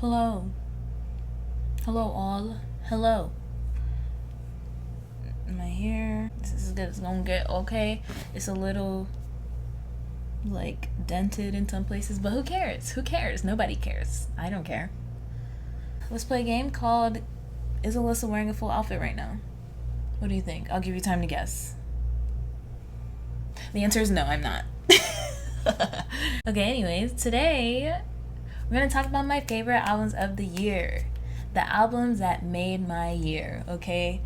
Hello. Hello, all. Hello. My hair. This is good. It's gonna get okay. It's a little like dented in some places, but who cares? Who cares? Nobody cares. I don't care. Let's play a game called Is Alyssa wearing a full outfit right now? What do you think? I'll give you time to guess. The answer is no, I'm not. Okay, anyways, today we're gonna talk about my favorite albums of the year. The albums that made my year, okay?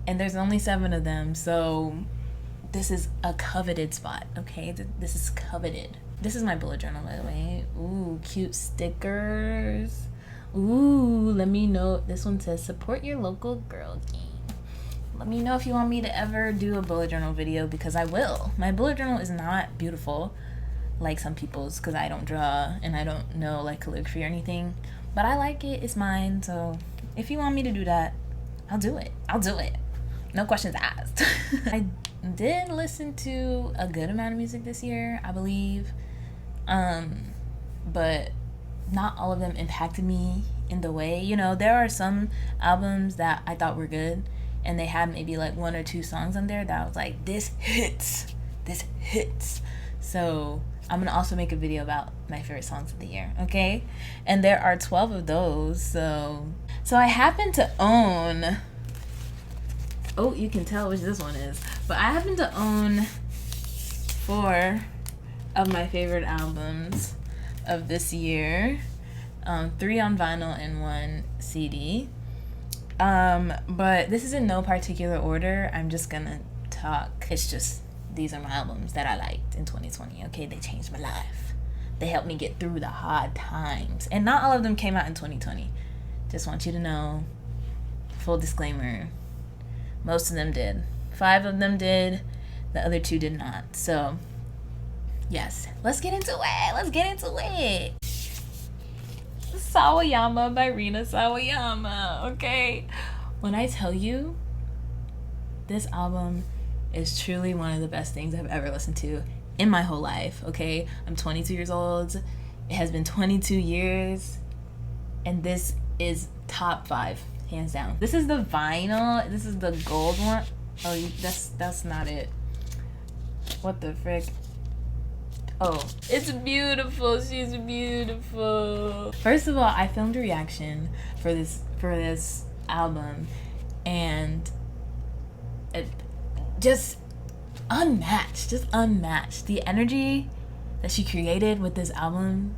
And there's only 7 of them, so this is a coveted spot, okay? This is coveted. This is my bullet journal, by the way. Ooh, cute stickers. Ooh, let me know. This one says support your local girl gang. Let me know if you want me to ever do a bullet journal video, because I will. My bullet journal is not beautiful like some people's, because I don't draw and I don't know like calligraphy or anything, but I like it. It's mine. So if you want me to do that, I'll do it. No questions asked. I did listen to a good amount of music this year, I believe, but not all of them impacted me in the way, there are some albums that I thought were good and they had maybe like 1 or 2 songs on there that I was like, this hits. So I'm gonna also make a video about my favorite songs of the year, okay? And there are 12 of those, so I happen to own, oh, you can tell which this one is, but I happen to own 4 of my favorite albums of this year, 3 on vinyl and 1 CD. But this is in no particular order. I'm just gonna talk. It's just, these are my albums that I liked in 2020, okay? They changed my life. They helped me get through the hard times. And not all of them came out in 2020. Just want you to know, full disclaimer, most of them did. 5 of them did, the other 2 did not. So, yes, let's get into it. Sawayama by Rina Sawayama, okay? When I tell you, this album is truly one of the best things I've ever listened to in my whole life, okay? I'm 22 years old. It has been 22 years, and this is top 5, hands down. This is the vinyl. This is the gold one. Oh, that's not it. What the frick? Oh, it's beautiful. She's beautiful. First of all, I filmed a reaction for this album, and it just unmatched. The energy that she created with this album,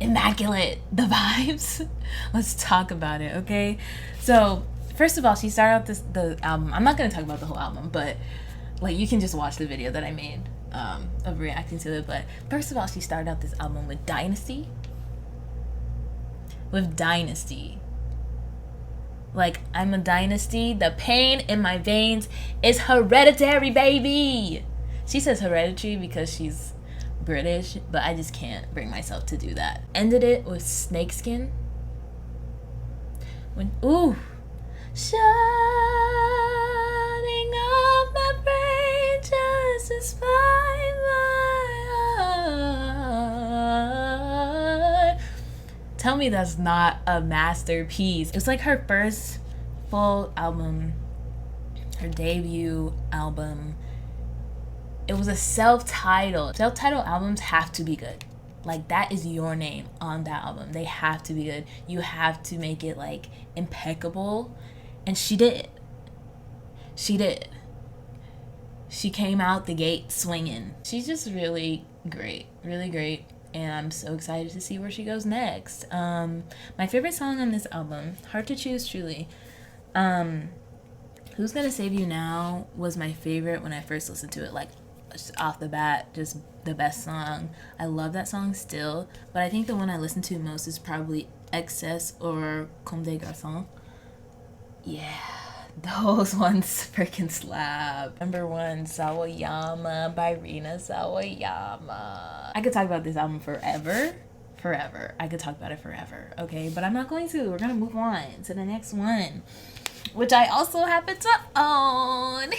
immaculate. The vibes. Let's talk about it, okay? So, first of all, she started out the album. I'm not gonna talk about the whole album, but like you can just watch the video that I made of reacting to it. But first of all, she started out this album with Dynasty. Like, I'm a dynasty. The pain in my veins is hereditary, baby. She says hereditary because she's British, but I just can't bring myself to do that. Ended it with Snakeskin. Shutting off my brain just to spite my heart. Tell me that's not a masterpiece. It was like her first full album, her debut album. It was a self-titled. Self-titled albums have to be good. Like, that is your name on that album. They have to be good. You have to make it like impeccable. And she did. She came out the gate swinging. She's just really great. And I'm so excited to see where she goes next. My favorite song on this album, hard to choose truly. Who's Gonna Save You Now was my favorite when I first listened to it. Like, off the bat, just the best song. I love that song still, but I think the one I listen to most is probably Excess or Comme des Garçons. Yeah, those ones freaking slap. Number 1, Sawayama by Rina Sawayama. I could talk about this album forever. I could talk about it forever, okay? But I'm not going to. We're gonna move on to the next one, which I also happen to own. You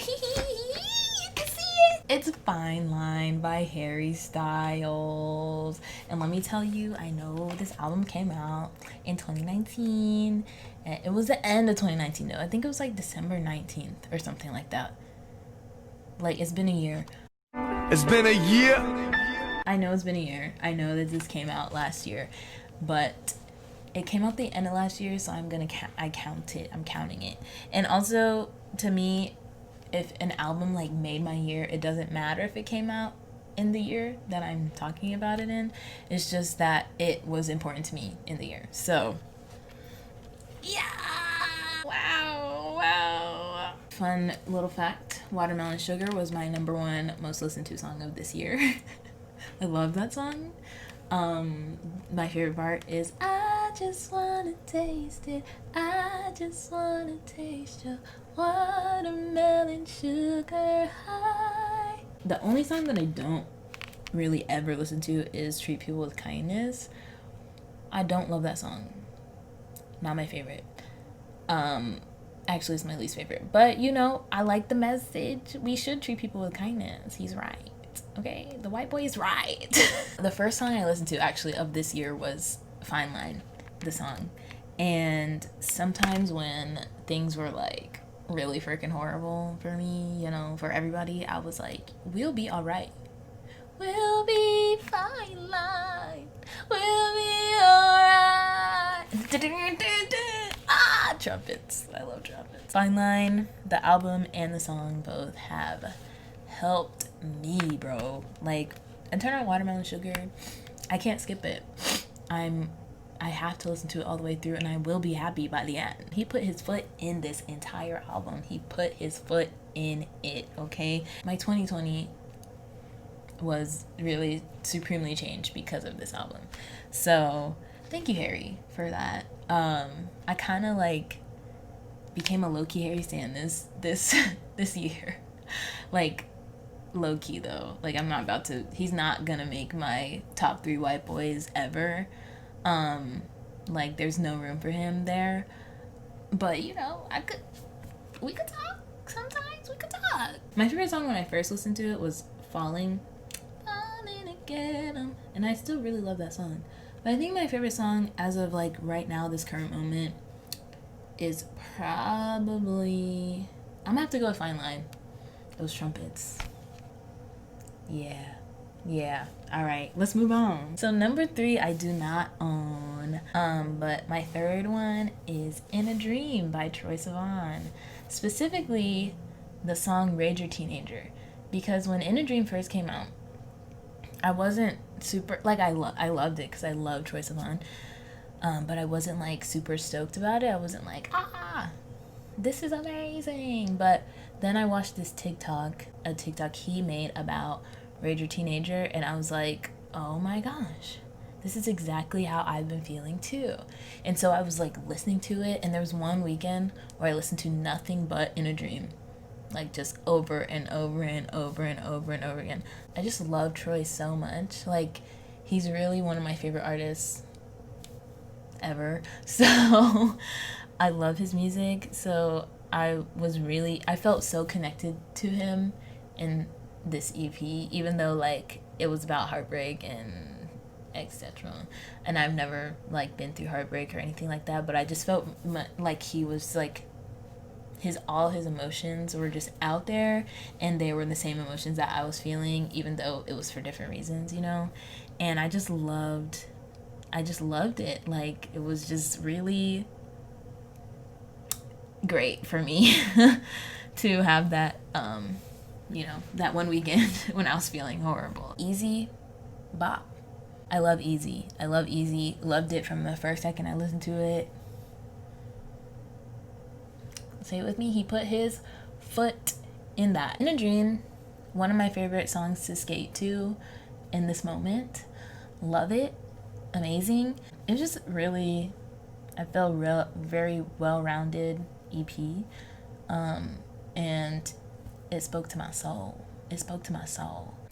can see it. It's Fine Line by Harry Styles. And let me tell you, I know this album came out in 2019. And it was the end of 2019 though. I think it was like December 19th or something like that. Like, it's been a year. It's been a year. I know it's been a year. I know that this came out last year, but it came out the end of last year, so I'm gonna I count it. I'm counting it. And also, to me, if an album like made my year, it doesn't matter if it came out in the year that I'm talking about it in. It's just that it was important to me in the year. So, yeah. Wow. Fun little fact: Watermelon Sugar was my #1 most listened to song of this year. I love that song. My favorite part is I just wanna taste it. I just wanna taste your watermelon sugar high. The only song that I don't really ever listen to is Treat People with Kindness. I don't love that song. Not my favorite. Actually, it's my least favorite. But, you know, I like the message. We should treat people with kindness. He's right. Okay? The white boy is right. The first song I listened to, actually, of this year was Fine Line, the song. And sometimes when things were, like, really freaking horrible for me, you know, for everybody, I was like, we'll be all right. We'll be fine line. We'll be alright. Ah, trumpets. I love trumpets. Fine Line, the album and the song both have helped me, bro. Like, and Turn On Watermelon Sugar, I can't skip it. I have to listen to it all the way through, and I will be happy by the end. He put his foot in this entire album. He put his foot in it, okay? My 2020 was really supremely changed because of this album. So thank you, Harry, for that. I kind of like became a low-key Harry stan this year. Like, low-key though. Like, I'm not about to, he's not gonna make my top 3 white boys ever. Like, there's no room for him there. But, you know, we could talk. Sometimes we could talk. My favorite song when I first listened to it was Falling Again. And I still really love that song. But I think my favorite song as of like right now, this current moment, is probably, I'm gonna have to go with Fine Line. Those trumpets. Yeah. All right, let's move on. So number 3, I do not own. But my third one is In a Dream by Troye Sivan. Specifically, the song Rager Teenager. Because when In a Dream first came out, I wasn't super, like, I loved it because I love Troye Sivan. But I wasn't, like, super stoked about it. I wasn't like, this is amazing. But then I watched this TikTok he made about Rager Teenager, and I was like, oh my gosh, this is exactly how I've been feeling too. And so I was, like, listening to it, and there was one weekend where I listened to nothing but In a Dream. Like, just over and over and over and over and over again. I just love Troye so much. Like, he's really one of my favorite artists ever. So, I love his music. So, I felt so connected to him in this EP, even though, like, it was about heartbreak and etc. And I've never, like, been through heartbreak or anything like that. But I just felt like he was, like, all his emotions were just out there, and they were the same emotions that I was feeling, even though it was for different reasons, you know. And I just loved it. Like, it was just really great for me to have that, you know, that one weekend when I was feeling horrible. Easy bop. I love Easy. Loved it from the first second I listened to it. Say it with me. He put his foot in that. In a Dream, one of my favorite songs to skate to in this moment. Love it. Amazing. It was just really, I felt very well-rounded EP. And it spoke to my soul.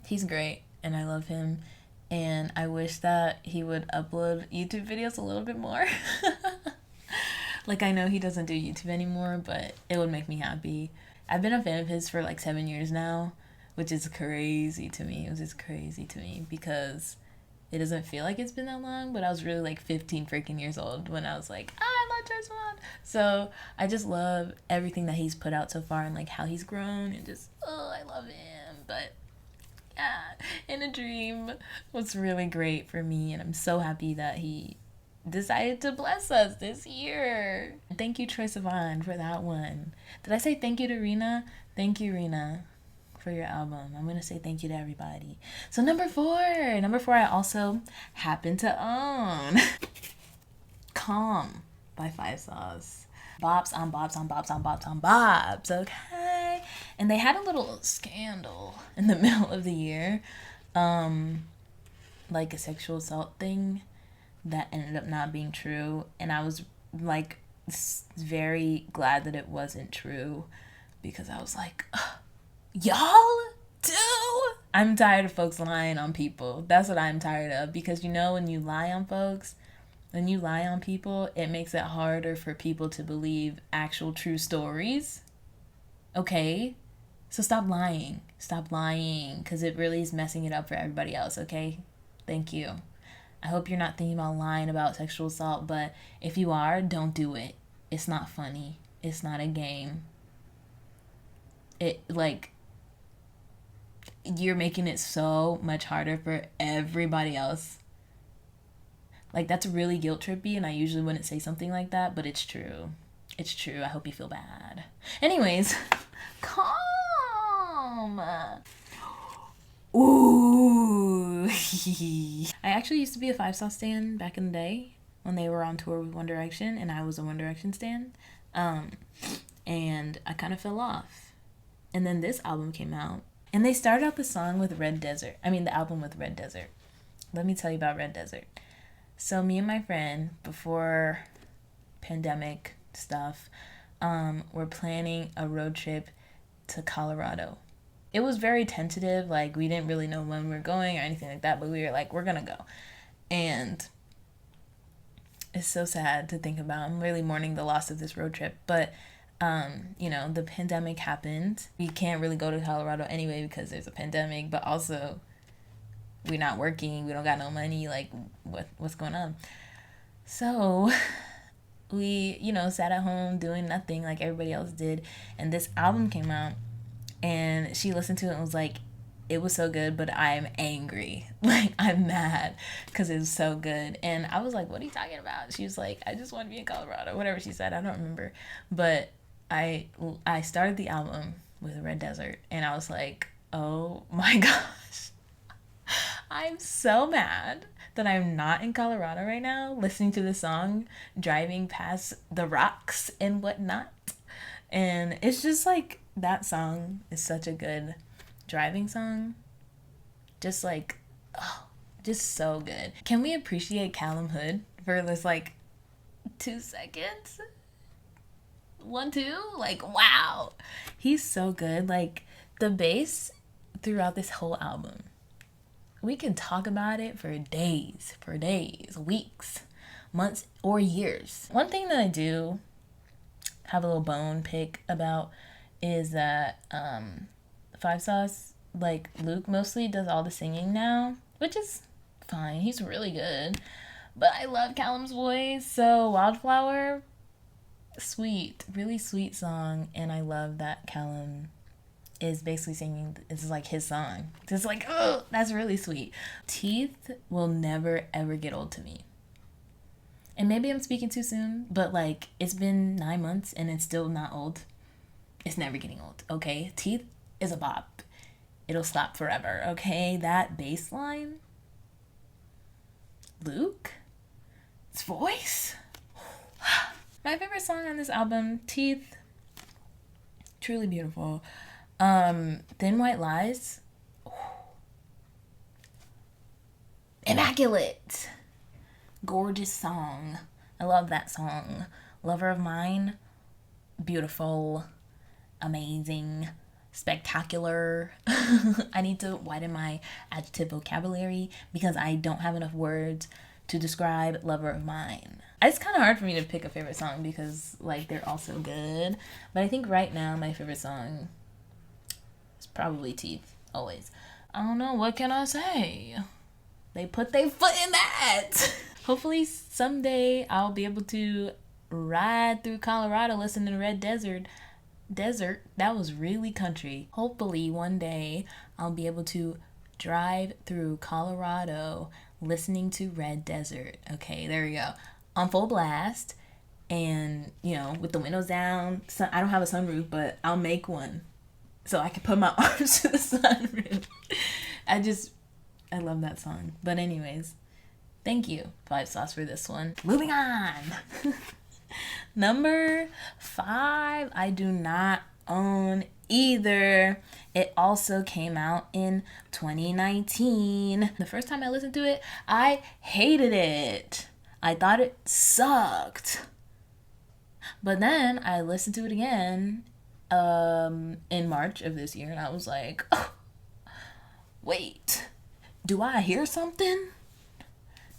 He's great, and I love him. And I wish that he would upload YouTube videos a little bit more. Like, I know he doesn't do YouTube anymore, but it would make me happy. I've been a fan of his for like 7 years now, which is crazy to me. It was just crazy to me because it doesn't feel like it's been that long, but I was really like 15 freaking years old when I was like, I love Troye Sivan. So I just love everything that he's put out so far and like how he's grown and just, I love him. But yeah, In a Dream was really great for me, and I'm so happy that he decided to bless us this year. Thank you, Troye Sivan, for that one. Did I say thank you to Rena? Thank you, Rena, for your album. I'm gonna say thank you to everybody. So number four I also happen to own. Calm by Five Sauce. Bops on bops on bops on bops on bops, okay? And they had a little scandal in the middle of the year, like a sexual assault thing that ended up not being true, and I was like very glad that it wasn't true, because I was like, y'all too? I'm tired of folks lying on people. That's what I'm tired of, because you know, when you lie on folks, when you lie on people, it makes it harder for people to believe actual true stories. Okay? So stop lying, because it really is messing it up for everybody else, okay? Thank you. I hope you're not thinking about lying about sexual assault, but if you are, don't do it. It's not funny. It's not a game. You're making it so much harder for everybody else. Like, that's really guilt trippy, and I usually wouldn't say something like that, but it's true. It's true. I hope you feel bad. Anyways, calm. Ooh. I actually used to be a Five Sauce stan back in the day when they were on tour with One Direction, and I was a One Direction stan. And I kind of fell off. And then this album came out, and they started out the album with Red Desert. Let me tell you about Red Desert. So me and my friend, before pandemic stuff, were planning a road trip to Colorado. It was very tentative, like we didn't really know when we were going or anything like that, but we were like, we're gonna go. And it's so sad to think about. I'm really mourning the loss of this road trip, but the pandemic happened. We can't really go to Colorado anyway because there's a pandemic, but also we're not working, we don't got no money, like what's going on? So we, sat at home doing nothing like everybody else did, and this album came out. And she listened to it and was like, it was so good, but I'm angry. Like, I'm mad because it was so good. And I was like, what are you talking about? She was like, I just want to be in Colorado. Whatever she said, I don't remember. But I started the album with Red Desert, and I was like, oh my gosh. I'm so mad that I'm not in Colorado right now listening to this song, driving past the rocks and whatnot. And it's just like, that song is such a good driving song. Just like, just so good. Can we appreciate Callum Hood for this 2 seconds? 1, 2, wow. He's so good. Like, the bass throughout this whole album, we can talk about it for days, weeks, months, or years. One thing that I do have a little bone pick about is that Five Sauce, Luke mostly does all the singing now, which is fine. He's really good. But I love Callum's voice. So Wildflower, sweet, really sweet song. And I love that Callum is basically singing, it's like his song. It's like, oh, that's really sweet. Teeth will never ever get old to me. And maybe I'm speaking too soon, but it's been 9 months and it's still not old. It's never getting old, okay? Teeth is a bop. It'll slap forever, okay? That bass line, Luke's voice. My favorite song on this album, Teeth, truly beautiful. Thin White Lies, immaculate, gorgeous song. I love that song. Lover of Mine, beautiful, amazing, spectacular. I need to widen my adjective vocabulary because I don't have enough words to describe Lover of Mine. It's kind of hard for me to pick a favorite song because they're all so good. But I think right now my favorite song is probably Teeth always. I don't know, what can I say? They put their foot in that. Hopefully someday I'll be able to ride through Colorado listening to Red Desert. That was really country. Hopefully one day I'll be able to drive through Colorado listening to Red Desert. Okay, there we go. On full blast. And, with the windows down. So I don't have a sunroof, but I'll make one so I can put my arms to the sunroof. I love that song. But anyways, thank you, 5 Sauce, for this one. Moving on. Number 5, I do not own either. It also came out in 2019. The first time I listened to it, I hated it. I thought it sucked. But then I listened to it again in March of this year, and I was like, oh, wait, do I hear something?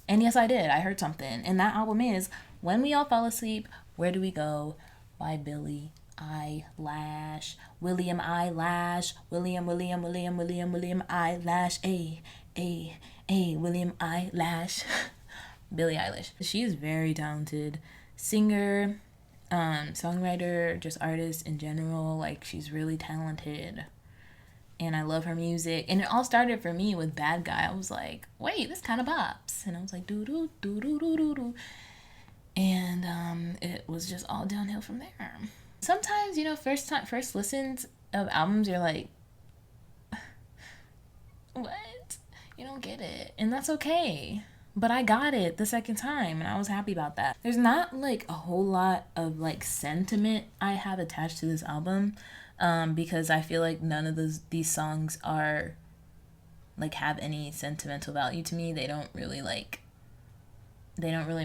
And yes, I did. I heard something. And that album is When We All Fall Asleep, Where Do We Go by Billie Eilish. William Eyelash. William Eyelash. William Eyelash. Billie Eilish. She is very talented singer, songwriter, just artist in general. Like, she's really talented. And I love her music. And it all started for me with Bad Guy. I was like, wait, this kind of bops. And I was like, doo-doo, doo-doo, doo-doo, doo. And it was just all downhill from there. Sometimes, first listens of albums, you're like, what? You don't get it. And that's okay. But I got it the second time, and I was happy about that. There's not, a whole lot of, sentiment I have attached to this album. Because I feel like none of these songs are have any sentimental value to me. They don't really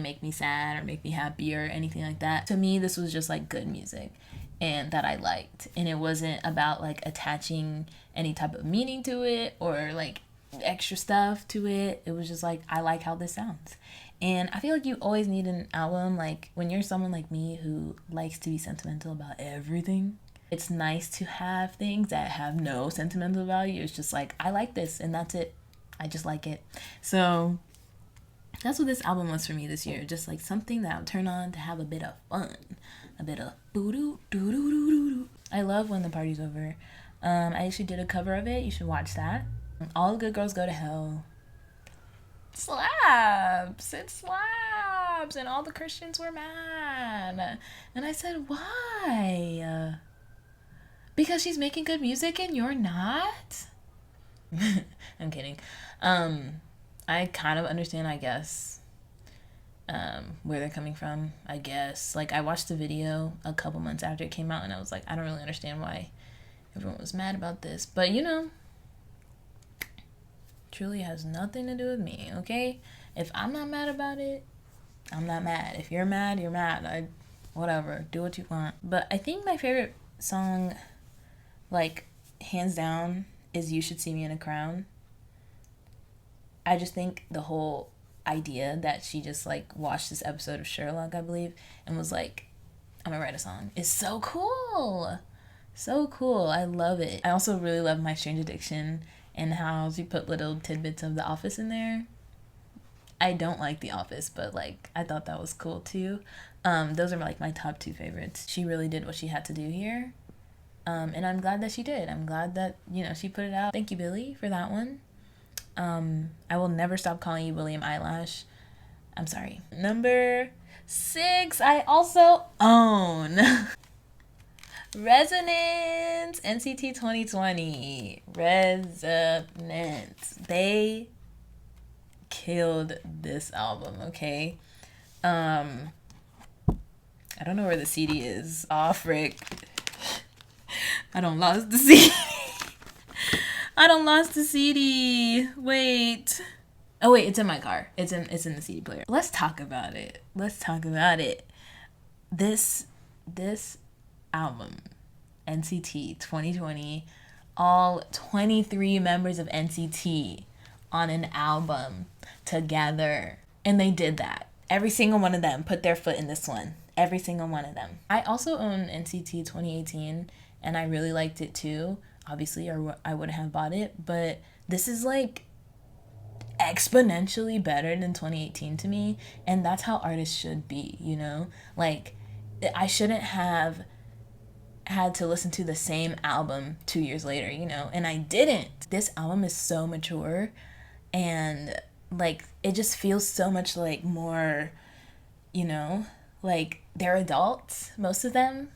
make me sad or make me happy or anything like that. To me, this was just good music and that I liked, and it wasn't about attaching any type of meaning to it or extra stuff to it. It was just I like how this sounds. And I feel like you always need an album when you're someone like me who likes to be sentimental about everything. It's nice to have things that have no sentimental value. It's just I like this, and that's it. I just like it. So that's what this album was for me this year. Just something that I'll turn on to have a bit of fun. A bit of boo-doo, doo-doo-doo-doo-doo. I love When the Party's Over. I actually did a cover of it. You should watch that. All the Good Girls Go to Hell. Slaps. It slaps. And all the Christians were mad. And I said, why? Because she's making good music and you're not? I'm kidding. I kind of understand, I guess, where they're coming from, I guess. I watched the video a couple months after it came out, and I was like, I don't really understand why everyone was mad about this. But, truly has nothing to do with me, okay? If I'm not mad about it, I'm not mad. If you're mad, you're mad. Whatever. Do what you want. But I think my favorite song, hands down, is You Should See Me in a Crown. I just think the whole idea that she just watched this episode of Sherlock, I believe, and was like, I'm gonna write a song, is so cool. So cool. I love it. I also really love My Strange Addiction and how she put little tidbits of The Office in there. I don't like The Office, but I thought that was cool too. Those are my top 2 favorites. She really did what she had to do here. And I'm glad that she did. I'm glad that, she put it out. Thank you, Billie, for that one. I will never stop calling you William Eyelash. I'm sorry. Number 6, I also own. Resonance, NCT 2020. Resonance. They killed this album, okay? I don't know where the CD is. Aw, frick. I don't lost the CD. I don't lost the CD. Wait. Oh wait, it's in my car. It's in the CD player. Let's talk about it. This album, NCT 2020, all 23 members of NCT on an album together. And they did that. Every single one of them put their foot in this one. Every single one of them. I also own NCT 2018, and I really liked it too. obviously, or I wouldn't have bought it. But this is like exponentially better than 2018 to me, and that's how artists should be, you know? Like, I shouldn't have had to listen to the same album 2 years later, you know? And I didn't. This album is so mature, and like it just feels so much like more, you know, like they're adults, most of them.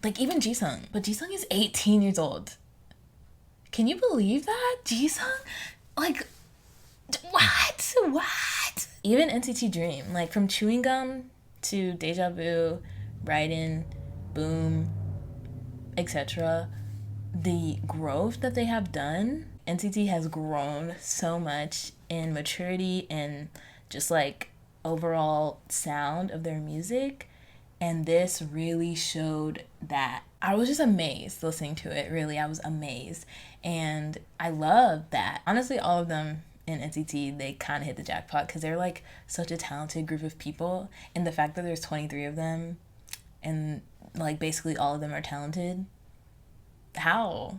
Like even Jisung. But Jisung is 18 years old. Can you believe that? Jisung? Like, what? Even NCT Dream, like from Chewing Gum to Deja Vu, Raiden, Boom, etc. The growth that they have done, NCT has grown so much in maturity and just like overall sound of their music. And this really showed that. I was just amazed listening to it, really. I was amazed. And I love that. Honestly, all of them in NCT, they kind of hit the jackpot because they're like such a talented group of people. And the fact that there's 23 of them and like basically all of them are talented. How?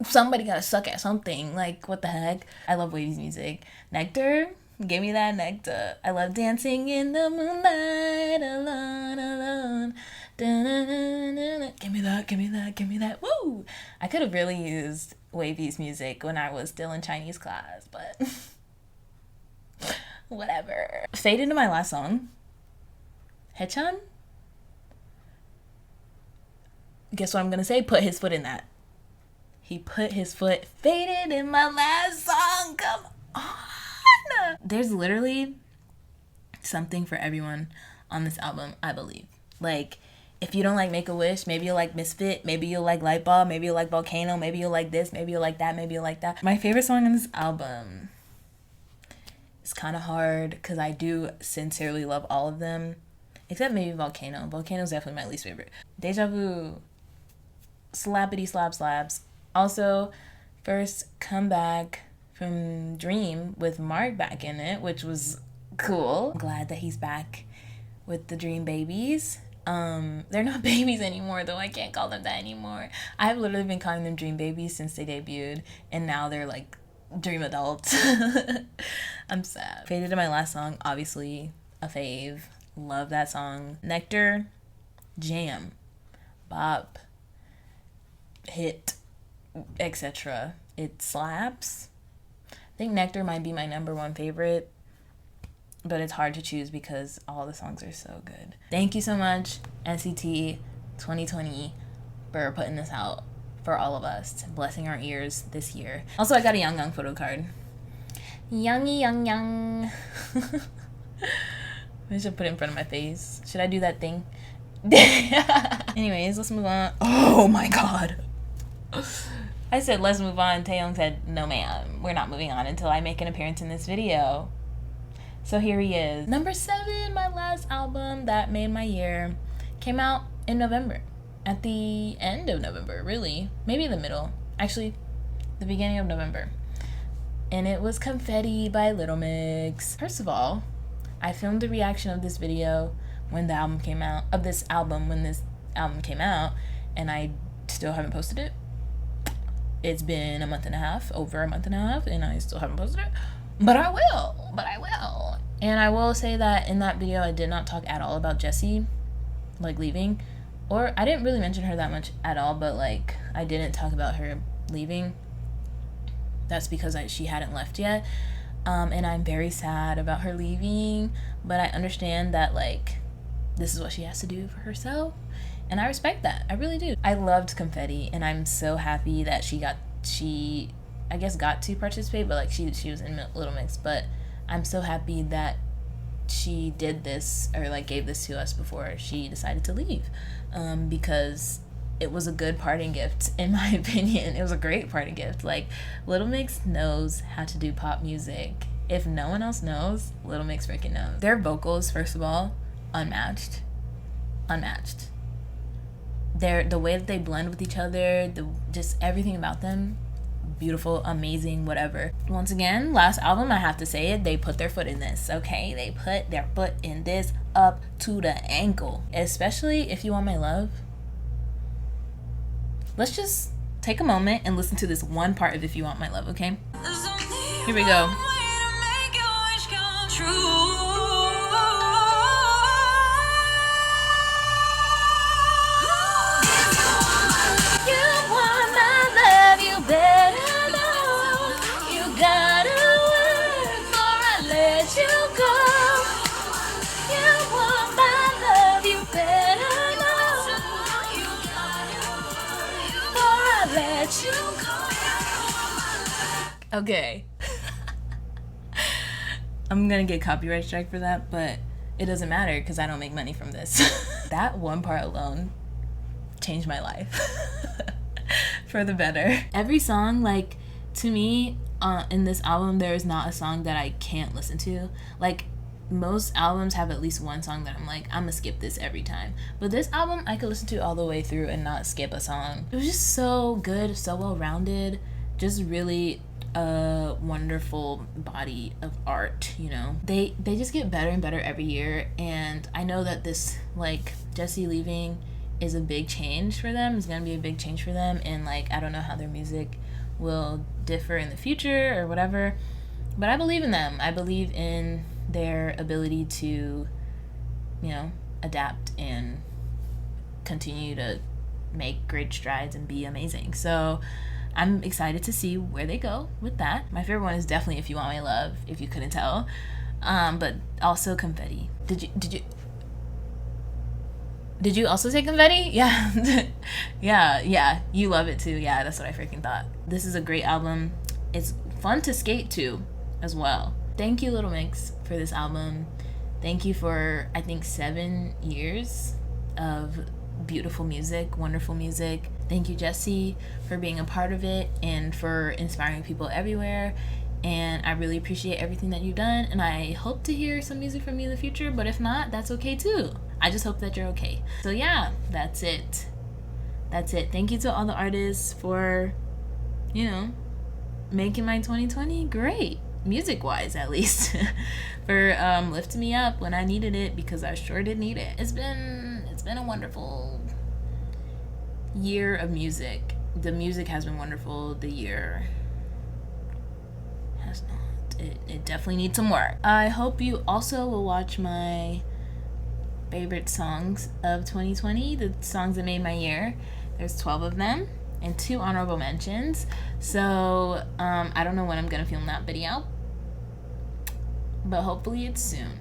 Somebody gotta suck at something. Like, what the heck? I love WayV's music. Nectar? Give me that nectar. I love dancing in the moonlight alone, alone. Da-na-na-na-na. Give me that, give me that, give me that. Woo! I could have really used WayV's music when I was still in Chinese class, but whatever. Fade into my last song. Haechan? Guess what I'm gonna say? Put his foot in that. He put his foot, faded in my last song. Come on. There's literally something for everyone on this album, I believe. Like, if you don't like Make-A-Wish, maybe you'll like Misfit, maybe you'll like Lightbulb, maybe you'll like Volcano, maybe you'll like this, maybe you'll like that, maybe you'll like that. My favorite song on this album is kind of hard because I do sincerely love all of them, except maybe Volcano. Volcano's definitely my least favorite. Deja Vu, slappity slap slaps. Also, first comeback from Dream with Mark back in it, which was cool. I'm glad that he's back with the Dream babies. They're not babies anymore, though. I can't call them that anymore. I've literally been calling them Dream babies since they debuted, and now they're like Dream adults. I'm sad. Faded to my last song, obviously a fave. Love that song. Nectar, jam, bop, hit, etc. It slaps. I think Nectar might be my number one favorite, but it's hard to choose because all the songs are so good. Thank you so much, NCT 2020, for putting this out for all of us, blessing our ears this year. Also, I got a Yang Yang photo card. Yangy Yang Yang. I should put it in front of my face. Should I do that thing? Anyways, let's move on. Oh my god. I said let's move on. Taeyong said no ma'am, we're not moving on until I make an appearance in this video. So here he is. Number 7, my last album that made my year, came out in November. At the end of November, really. Maybe the middle. Actually, the beginning of November. And it was Confetti by Little Mix. First of all, I filmed a reaction of this video when the album came out, of this album when this album came out, and I still haven't posted it. It's been a month and a half, over a month and a half, and I still haven't posted it. But I will. And I will say that in that video, I did not talk at all about Jessie, like, leaving. Or, I didn't really mention her that much at all, but, like, I didn't talk about her leaving. That's because she hadn't left yet. And I'm very sad about her leaving. But I understand that, like, this is what she has to do for herself. And I respect that. I really do. I loved Confetti, and I'm so happy that she got to participate, but like she was in Little Mix. But I'm so happy that she did this, or like gave this to us before she decided to leave, because it was a good parting gift, in my opinion. It was a great parting gift. Like, Little Mix knows how to do pop music. If no one else knows, Little Mix freaking knows. Their vocals, first of all, unmatched. The way that they blend with each other, just everything about them, beautiful, amazing, whatever. Once again, last album, I have to say it, they put their foot in this, okay? They put their foot in this up to the ankle. Especially If You Want My Love. Let's just take a moment and listen to this one part of If You Want My Love, okay? Here we go. Okay. I'm gonna get copyright strike for that, but it doesn't matter because I don't make money from this. That one part alone changed my life for the better. Every song, like, to me, in this album, there is not a song that I can't listen to. Like, most albums have at least one song that I'm like, I'm gonna skip this every time. But this album, I could listen to all the way through and not skip a song. It was just so good, so well-rounded, just really a wonderful body of art, you know. They just get better and better every year, and I know that this, like, Jessi leaving is a big change for them. It's gonna be a big change for them, and, like, I don't know how their music will differ in the future or whatever, but I believe in them. I believe in their ability to, you know, adapt and continue to make great strides and be amazing. So I'm excited to see where they go with that. My favorite one is definitely If You Want My Love, if you couldn't tell. But also Confetti. Did you also say Confetti? Yeah. yeah. You love it too. Yeah, that's what I freaking thought. This is a great album. It's fun to skate to as well. Thank you, Little Mix, for this album. Thank you for, I think, 7 years of beautiful music, wonderful music. Thank you, Jessi, for being a part of it and for inspiring people everywhere. And I really appreciate everything that you've done, and I hope to hear some music from you in the future, but if not, that's okay too. I just hope that you're okay. So yeah, that's it. Thank you to all the artists for, you know, making my 2020 great, music-wise at least. For lifting me up when I needed it, because I sure did need it. It's been a wonderful year of music. The music has been wonderful. The year has not. It definitely needs some work. I hope you also will watch my favorite songs of 2020, the songs that made my year. There's 12 of them and 2 honorable mentions. So I don't know when I'm gonna film that video, but hopefully it's soon.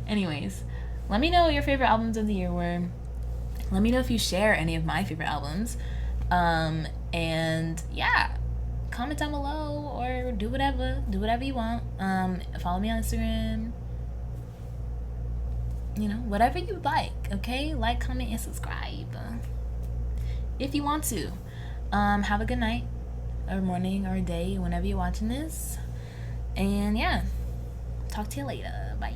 Anyways, let me know what your favorite albums of the year were. Let me know if you share any of my favorite albums. And yeah, comment down below or do whatever you want. Follow me on Instagram. You know, whatever you like, okay? Like, comment, and subscribe if you want to. Have a good night or morning or day whenever you're watching this. And yeah, talk to you later. Bye.